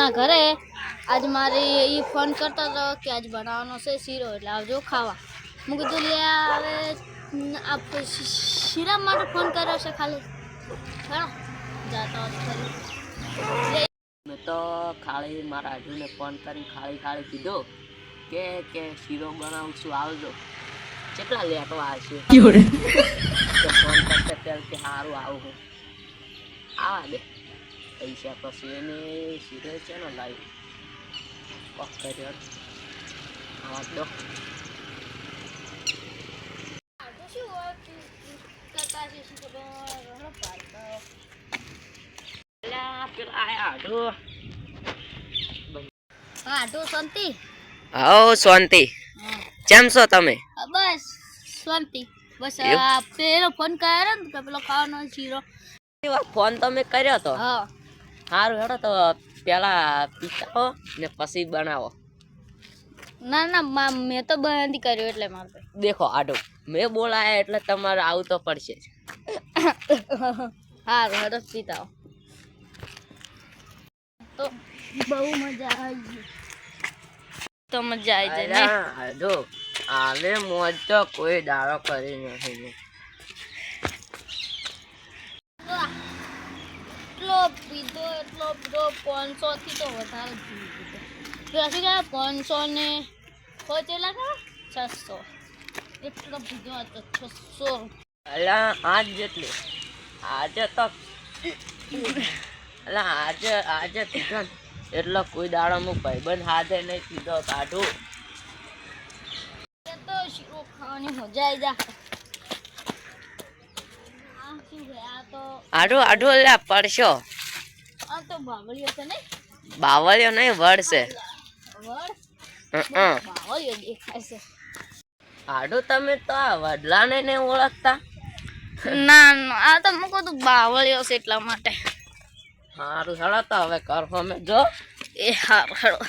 ના ઘરે આજ મારે એ ફોન કરતો હતો કે આજ બનાવવાનો છે શીરો એટલે આવજો ખાવા. હું કીધું લે હવે આપ શીરા માટે ફોન કર્યો છે ખાલી જાતો ખરી. મેં તો ખાલી મારા આજુને ફોન કરી ખાલી કીધો કે શીરો બનાવું છું આવજો. કેટલા લેટો આવશે ફોન કરતા ત્યારે કે સારું આવું આવા દે પૈસા પછી એને શીરો છે ને લાવી પક કર્યો આવા દો. શાંતિ કેમ છો તમે? બસ શાંતિ. બસ પેલો ફોન કર્યો ને કે પેલો ખાવાનો શીરો ફોન તમે કર્યો તો હા સારું હેડો તો પેલા પીતાઓ ને પછી બનાવો. ના ના મેં તો બંધ કર્યો એટલે મારે દેખો આડો મેં બોલાયા એટલે તમારે આવું તો પડશે જ. સારું હેડો પીતાઓ તો બહુ મજા આવી તો મજા આવી જાય ને આડો આલે મોજ તો કોઈ દાડો કરી નથી. એટલો પીધો 500 થી તો વધારે પીધો 500 ને કેટલા ખરા 600 એટલો પીધો હતો 600. અલા આજ જેટલું આજે તો અલા આજે પીધો એટલો કોઈ દાડો હું ભાઈબંધ હાથે નહીં પીધો કાઢું. તો શીરો ખાવાની મજા આવી જાય. આડો એટલે પડશો આ તો બાવળિયો છે ને બાવળિયો નહીં વડ છે. બાવળિયો દેખાય છે. આડો તમે તો આ વડલાને નહીં ઓળખતા? ના આ તો મૂકો તો બાવળિયો છે એટલા માટે. સારું હેડો તો હવે કરો અમે જો એ હારું.